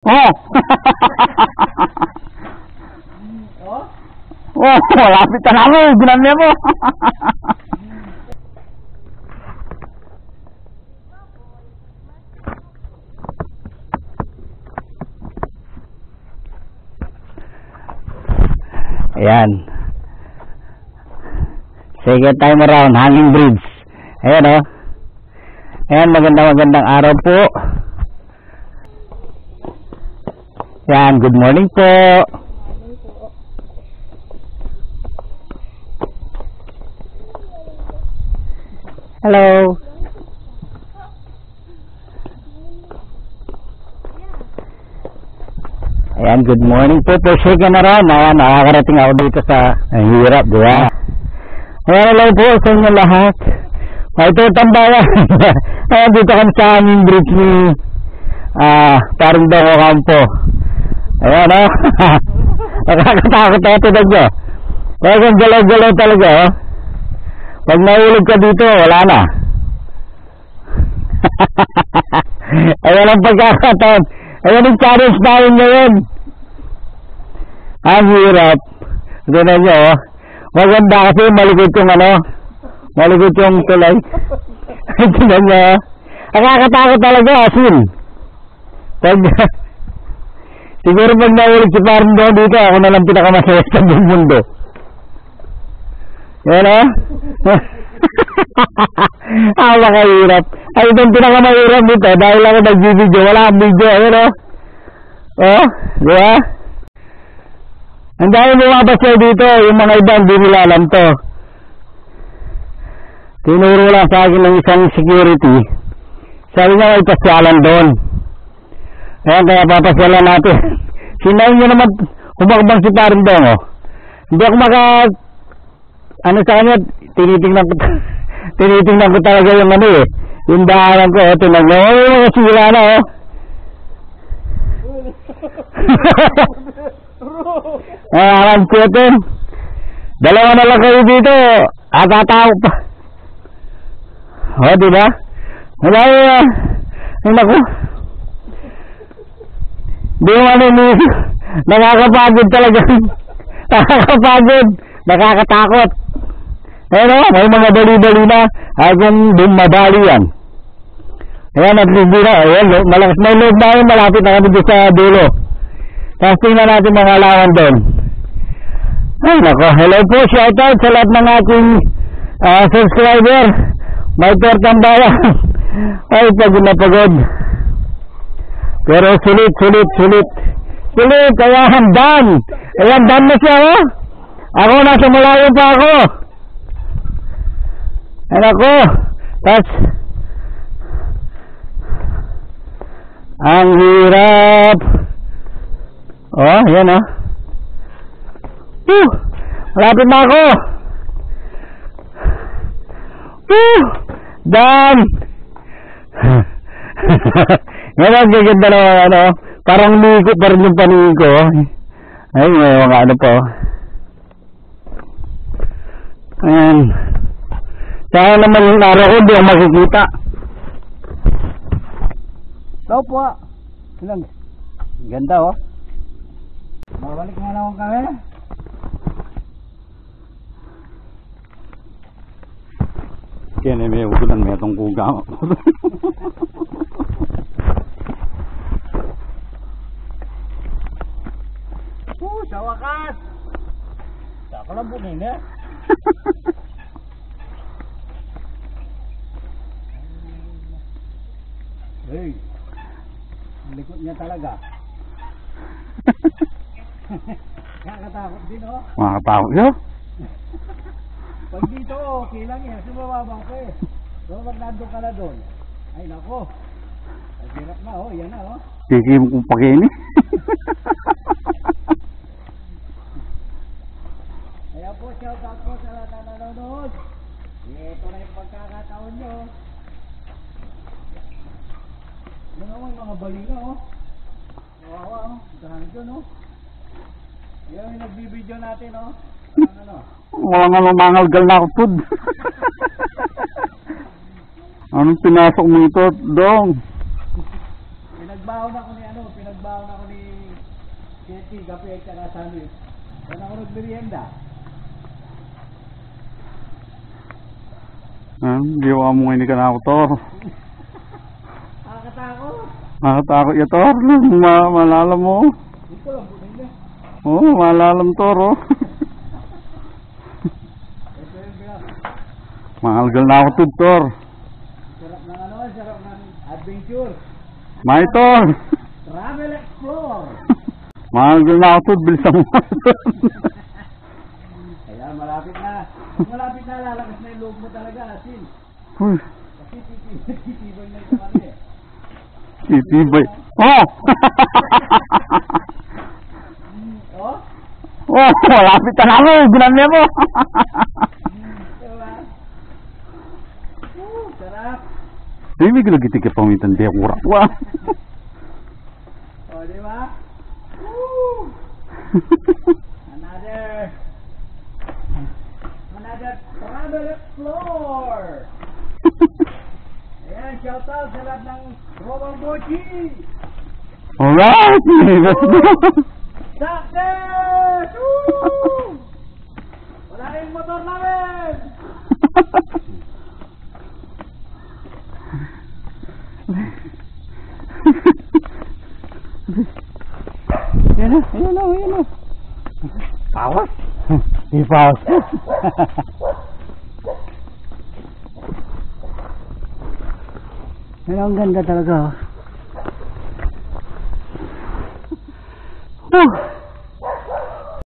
Oh! Oh? Oh, malapit na namin. Ginamya mo. Ayan. Second time around, hanging bridge. Ayan o. Ayan, magandang araw po. Ayan, good morning po. Hello. Ayan, good morning po po. Second around. Ayan, nakakarating ako dito sa hirap, diba? Ayan, hello po sa inyo lahat. Ito, tambayan. Ayan, dito kami sa aming bridge ni parang Doko Campo. Ayan, o. Nakakatakot ako tinan nyo. Kaya kung galaw-galaw talaga, o. Pag nahulog ka dito, wala na. Ayan ang pagkakataon. Ayan ang challenge namin ngayon. Ang hirap. Tinan nyo, o. Maganda kasi malikot yung malikot yung tulay. Tinan nyo, o. Nakakatakot talaga, asin. Siguro pag nahulog si parang doon dito, ako na lang pinakamasaya sa buong mundo. Yan o. Makahirap. Ay, itong pinakamahirap dito dahil ako nag-video, wala akong video. Ayan o. Oh, diba? Ang dahil lumabas dito, yung mga iba hindi nila alam to. Tinuro lang sa akin ng isang security. Sabi niya may pasyalan doon. Ayan, kaya papasyalan natin. Sinayin nyo naman humakbang si parang doon, oh. Hindi ako sa kanya, tinitingnan ko talaga yung yung daanan ko, tinan mo, sila na, oh. Ayan, siyatin. Dalawa na lang kayo dito, at tatawag pa. Oh, diba? Wala yun, ay naku. Di mo nakakapagod talaga. Nakakapagod, nakakatakot. Ayan o, may mga bali-bali na kung bumabali yan. Ayan, at hindi na. Ayan, malakas may loob na yun, malapit na kami doon sa dulo. Tapos tingnan natin mga lawan doon. Ay nako, hello po, shoutout sa lahat ng ating subscriber. May tortambaya. Ay, pagod na pagod. Pero sulit, kaya handan. Ayan, dan na siya, oh. Ako, nasa malayo pa ako. Ayan ako. Tapos, ang hirap. Oh, ayan, oh. Malapit na ako. Dan. Ngayon ang gaganda na parang liko pa rin yung paningin ko. Ay, may mga po. Ayan. Saan naman yung araw ko, hindi ako makikita. Ito po. Ganda, oh. Mabalik nga lang kami. Kaya na may ugulan, may itong kuga. Sa wakas! Saka lang bunin eh. Hey! Ang likod niya talaga. Nakakatakot din, oh. Makakatakot yun? Pag dito, okay lang yan. Sumababa ko eh. So, pag nandun ka na doon. Ay, nako. Ang hirap na, oh. Yan na, oh. Tikim kong pagini. Kaya po, shout out po sa lahat na nanonood. Ito na yung pagkakataon nyo. Ano naman mga balina, oh. Wawa, oh. Dahil dyan, oh. Yan yung nagbibideo natin, oh. Mga mangalgal na ako food. Anong pinasok mo ito, dong? Pinagbaho na ko ni pinagbaho na ako ni Keti, kape at saka sandwich. Doon ako nagmerienda. Giwa mo ngayon ka na ako, Tor. Nakakatakot. Nakatakot ya, Tor. Malalam mo. Dito lang, bunin niya. Oo, malalam, Tor, oh. Ito yung biyak. Mahalgal na ako, tub, Tor. Sarap ng ano, sarap ng adventure. May, Tor. Travel Explore. Mahalgal na ako, tub. Bilisan mo. Ayan, malapit na. Pag malapit na, lalakas na yung loob mo talaga, asin. Uy, Kasi titibay na ito kami eh. titibay. Oh! Oh? Oh, malapit na ako. Ginamya mo. Diba? Sarap. Hindi, may gilagiti ka pamitan. Di ako rakwa. O, diba? Woo! Another Travel Explore. Ayan, shout out sa lahat ng Robang Bochi. Alright. Let's go. Success! Woo! Wala na yung motor namin. Yan na, yan na, yan na. Pawas? Di pawas. Pero ang ganda talaga. Oh.